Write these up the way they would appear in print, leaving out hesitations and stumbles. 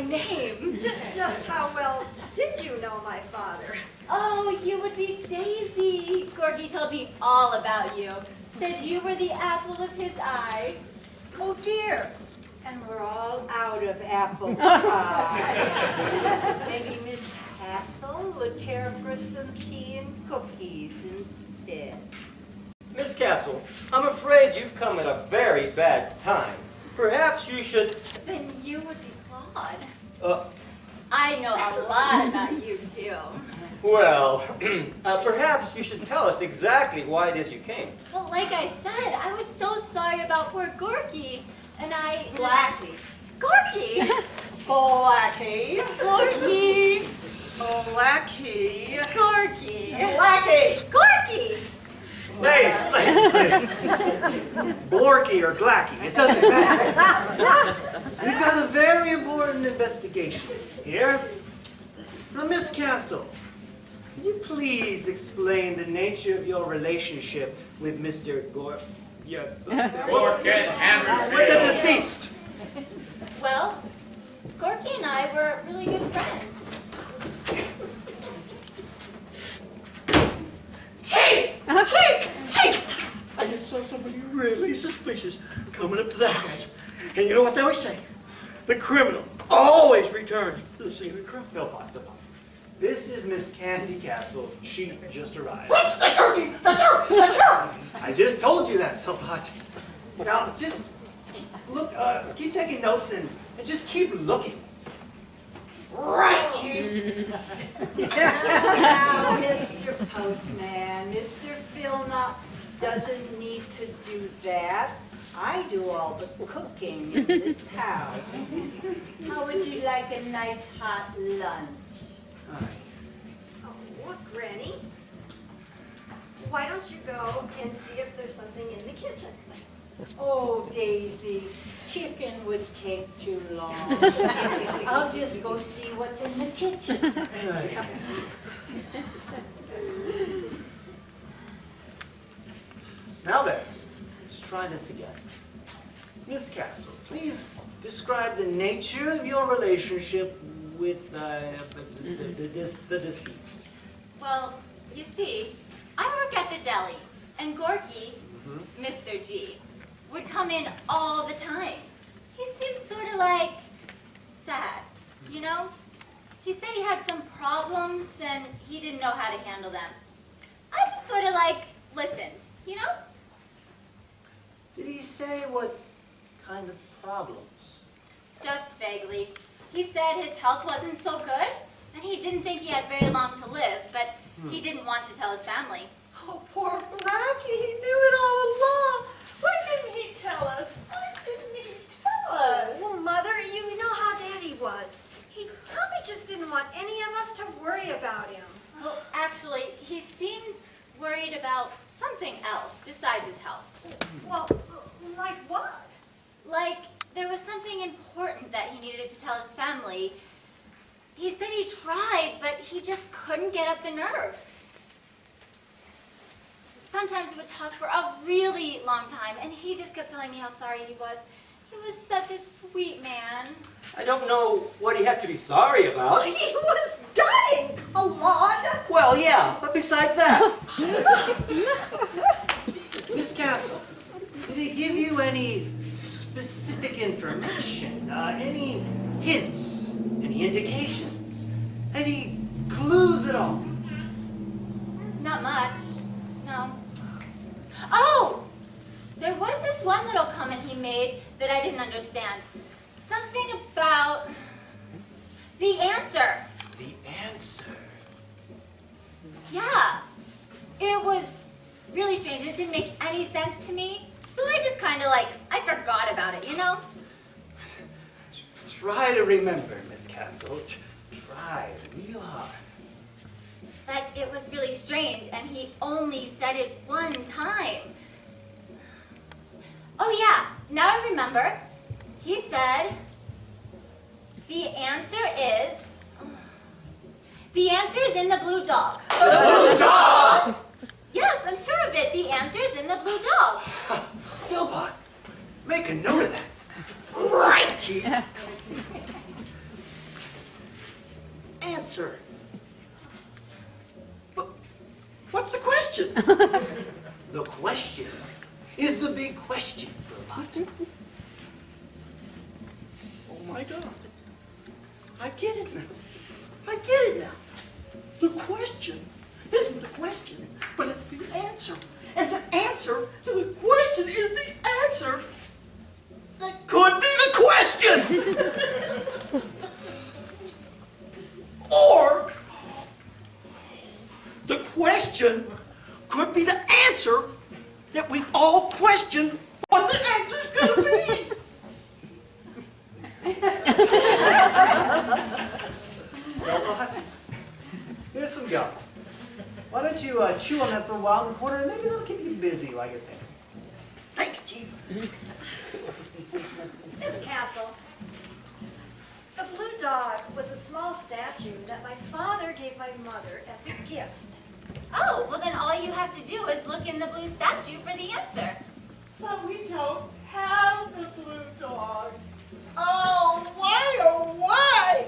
my name. Just how well did you know my father? Oh, you would be Daisy. Gorky told me all about you. Said you were the apple of his eye. Oh dear. And we're all out of apple pie. Maybe Miss Castle would care for some tea and cookies instead. Miss Castle, I'm afraid you've come at a very bad time. Perhaps you should... Then you would be Claude. Uh, I know a lot about you, too. well, perhaps you should tell us exactly why it is you came. Well, like I said, I was so sorry about poor Gorky. And I... Blackie. Gorky! Blackie. Gorky! Blackie. Gorky! Blackie. Gorky! Ladies. Blorky or Glacky, it doesn't matter. We've got a very important investigation here. Now, Miss Castle, can you please explain the nature of your relationship with Mr. Gorky Hammerfield. with the deceased? Well, Gorky and I were really good friends. Chief! I just saw somebody really suspicious coming up to the house. And you know what they always say? The criminal always returns to the scene of the crime. Philpott. This is Miss Candy Castle. She just arrived. What? That's her! That's her! I just told you that, Philpott. Now, just look, keep taking notes and just keep looking. Right, Chief. Now, Mr. Postman, Mr. Philnut doesn't need to do that. I do all the cooking in this house. How would you like a nice hot lunch? Oh, Granny, why don't you go and see if there's something in the kitchen? Oh, Daisy, chicken would take too long. I'll just go see what's in the kitchen. Now then, let's try this again. Miss Castle, please describe the nature of your relationship with the deceased. Well, you see, I work at the deli, and Gorky, Mr. G, would come in all the time. He seemed sort of like sad, you know? He said he had some problems and he didn't know how to handle them. I just sort of like listened, you know? Did he say what kind of problems? Just vaguely. He said his health wasn't so good, and he didn't think he had very long to live, but he didn't want to tell his family. Oh, poor Blackie, he knew it all along. Why didn't he tell us? Why didn't he tell us? Well, Mother, you know how Daddy was. He probably just didn't want any of us to worry about him. Well, actually, he seemed worried about something else besides his health. Well, like what? Like, there was something important that he needed to tell his family. He said he tried, but he just couldn't get up the nerve. Sometimes we would talk for a really long time, and he just kept telling me how sorry he was. He was such a sweet man. I don't know what he had to be sorry about. He was dying, Claude. Well, yeah, but besides that... Miss Castle, did he give you any specific information? Any hints? Any indications? Any clues at all? Not much, no. Oh! There was this one little comment he made that I didn't understand. Something about the answer. The answer? Yeah. It was really strange. It didn't make any sense to me. So I just kind of I forgot about it, you know? Try to remember, Miss Castle. Try real hard. But it was really strange, and he only said it one time. Oh yeah, now I remember. He said, the answer is in the blue dog. The blue dog! Yes, I'm sure of it. The answer is in the blue dog. Philpott, make a note of that. Right, Chief. answer. But what's the question? The question is the big question, Philpot. Oh my God. I get it now. I get it now. The question isn't the question, but it's the answer. And the answer to the question is the answer that could be the question. Or the question could be the answer that we've all questioned what the answer's gonna be. Philpot, here's some gum. Why don't you chew on that for a while in the corner, and maybe that'll keep you busy while you're thinking. Thanks, Chief. Miss Castle, the blue dog was a small statue that my father gave my mother as a gift. Oh, well then all you have to do is look in the blue statue for the answer. But we don't have the blue dog. Oh, why, oh, why?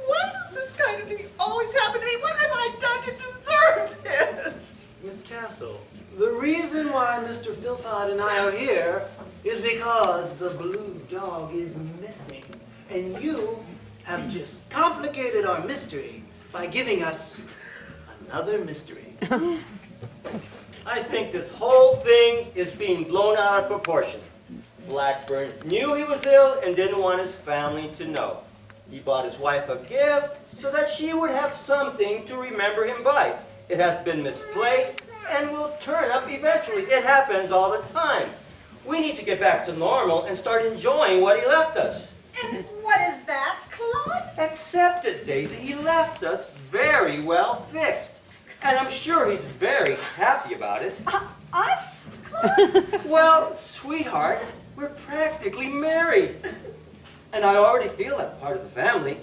Why does this kind of thing always happen to me? What have I done to deserve this? Miss Castle, the reason why Mr. Philpot and I are here is because the blue dog is missing. And you have just complicated our mystery by giving us another mystery. I think this whole thing is being blown out of proportion. Blackburn knew he was ill and didn't want his family to know. He bought his wife a gift so that she would have something to remember him by. It has been misplaced and will turn up eventually. It happens all the time. We need to get back to normal and start enjoying what he left us. And what is that, Claude? Accept it, Daisy. He left us very well fixed. And I'm sure he's very happy about it. Us? Well, sweetheart, we're practically married. And I already feel like part of the family.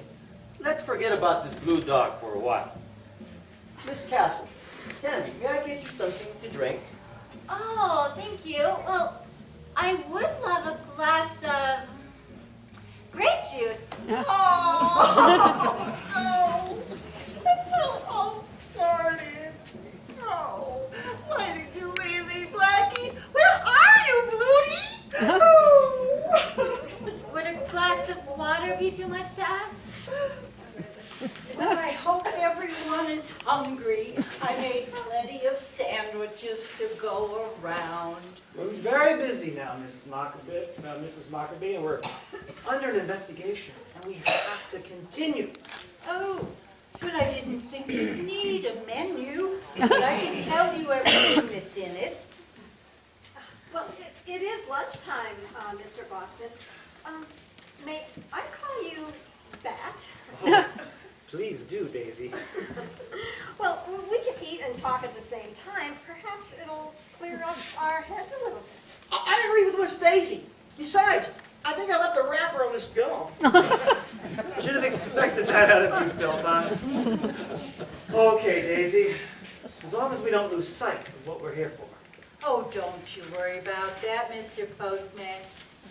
Let's forget about this blue dog for a while. Miss Castle, Candy, may I get you something to drink? Oh, thank you. Well, I would love a glass of grape juice. Oh, no. That's how it all started. Oh, why did you leave me, Blackie? Where are you, Blutie? Oh. Would a glass of water be too much to ask? Well, I hope everyone is hungry. I made plenty of sandwiches to go around. We're very busy now, Mrs. Mockerbee, and we're under an investigation, and we have to continue. Oh, but I didn't think you'd need a menu. But I can tell you everything that's in it. Well, it is lunchtime, Mr. Boston. May I call you Bat? Oh, please do, Daisy. Well, we can eat and talk at the same time. Perhaps it'll clear up our heads a little bit. I agree with Miss Daisy. Besides, I think I left a wrapper on this gum. Should have expected that out of you, Philpot. Okay, Daisy. As long as we don't lose sight of what we're here for. Oh, don't you worry about that, Mr. Postman.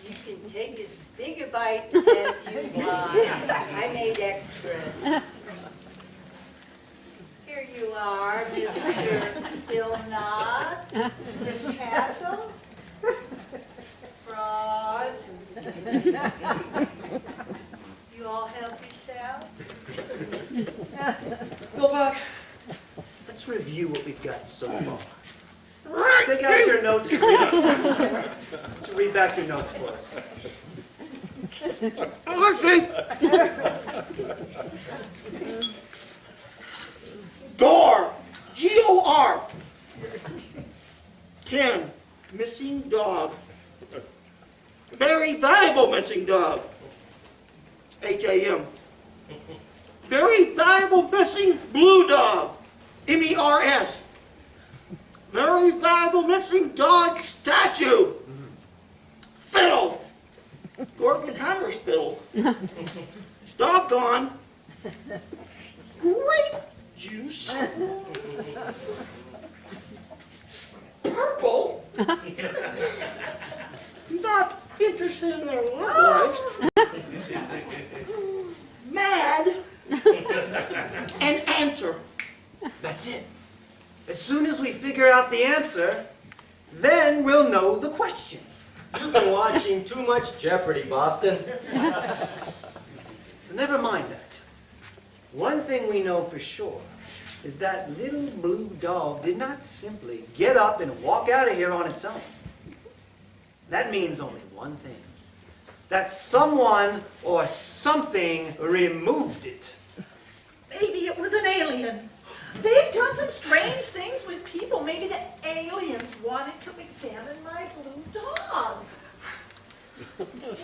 You can take as big a bite as you want. I made extras. Here you are, Mr. Still Not, Miss Castle, Fraud. You all help yourself? Philpot, let's review what we've got so far. Take out your notes and read back your notes for us. Gore. G-O-R. Ken. Missing dog. Very valuable missing dog. H-A-M. Very valuable missing blue dog. M-E-R-S. Very valuable missing dog statue. Fiddle. Gordon Hammer's fiddle. Dog gone. Grape juice. Purple. Not interested in their love lives. Mad. As soon as we figure out the answer, then we'll know the question. You've been watching too much Jeopardy, Boston. Never mind that. One thing we know for sure is that little blue dog did not simply get up and walk out of here on its own. That means only one thing. That someone or something removed it. Maybe it was an alien. They've done some strange things with people. Maybe the aliens wanted to examine my blue dog.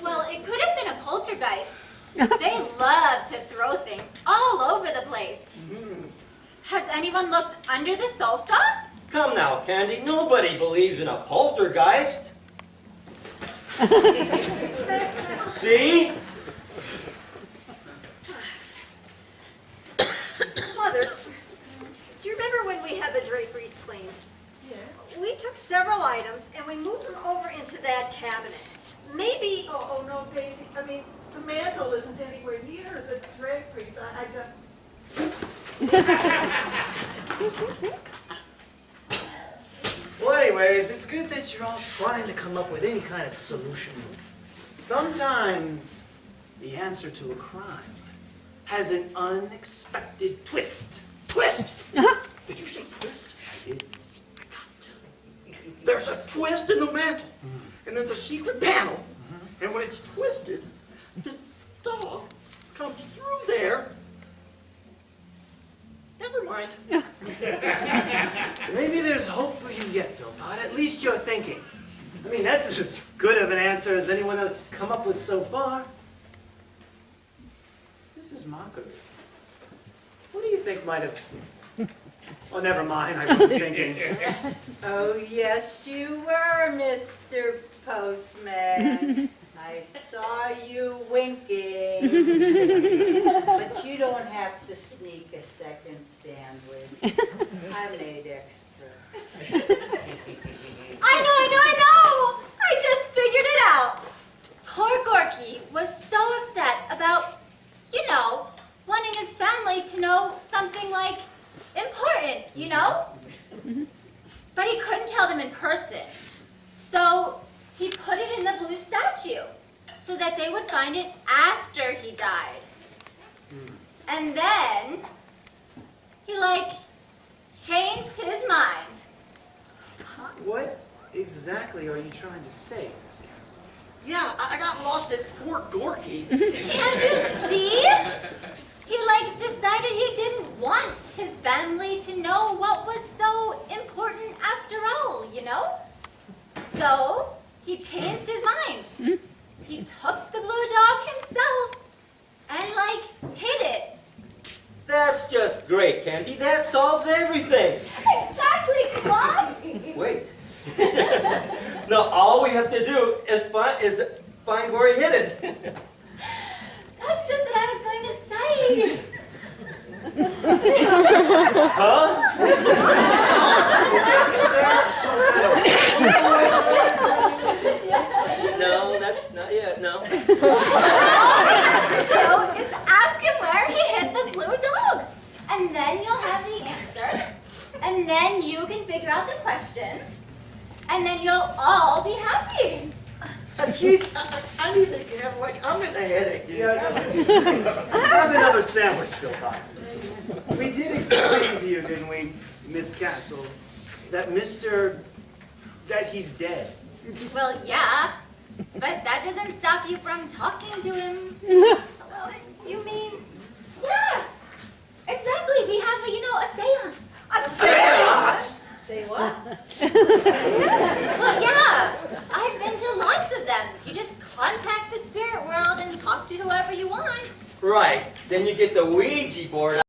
Well, it could have been a poltergeist. They love to throw things all over the place. Has anyone looked under the sofa? Come now, Candy. Nobody believes in a poltergeist. See? Mother, do you remember when we had the draperies cleaned? Yes. We took several items and we moved them over into that cabinet. Maybe. Oh no, Daisy. I mean, the mantle isn't anywhere near the draperies. I got. Well, anyways, it's good that you're all trying to come up with any kind of solution. Sometimes the answer to a crime has an unexpected twist. Twist? Did you say twist? I did. There's a twist in the mantle, and then the secret panel, and when it's twisted, the dog comes through there. Never mind. Maybe there's hope for you yet, Philpott. At least you're thinking. I mean, that's as good of an answer as anyone has come up with so far. This is mockery. What do you think might have... Oh, never mind. I wasn't thinking. Oh, yes, you were, Mr. Postman. I saw you winking. But you don't have to sneak a second sandwich. I made extra. I know! I just figured it out. Poor Gorky was so upset about, wanting his family to know something like important, But he couldn't tell them in person. So he put it in the blue statue so that they would find it after he died. And then he, changed his mind. What exactly are you trying to say, Miss Castle? Yeah, I got lost at Fort Gorky. Can't you see? He, decided he didn't want his family to know what was so important after all, So he changed his mind. He took the blue dog himself and, hid it. That's just great, Candy. That solves everything. Exactly, Claude. Wait. No, all we have to do is find where he hid it. That's just what I was going to say. Huh? No, that's not yet, no. So is ask him where he hid the blue dog. And then you'll have the answer. And then you can figure out the question. And then you'll all be happy. I need to have, I'm in a headache, dude. Have another sandwich, Philpott. We did explain to you, didn't we, Miss Castle, that that he's dead. Well, yeah. But that doesn't stop you from talking to him. Well, you mean? Yeah. Exactly. We have, a seance. A seance? Say what? Well, yeah. I've been to lots of them. You just contact the spirit world and talk to whoever you want. Right. Then you get the Ouija board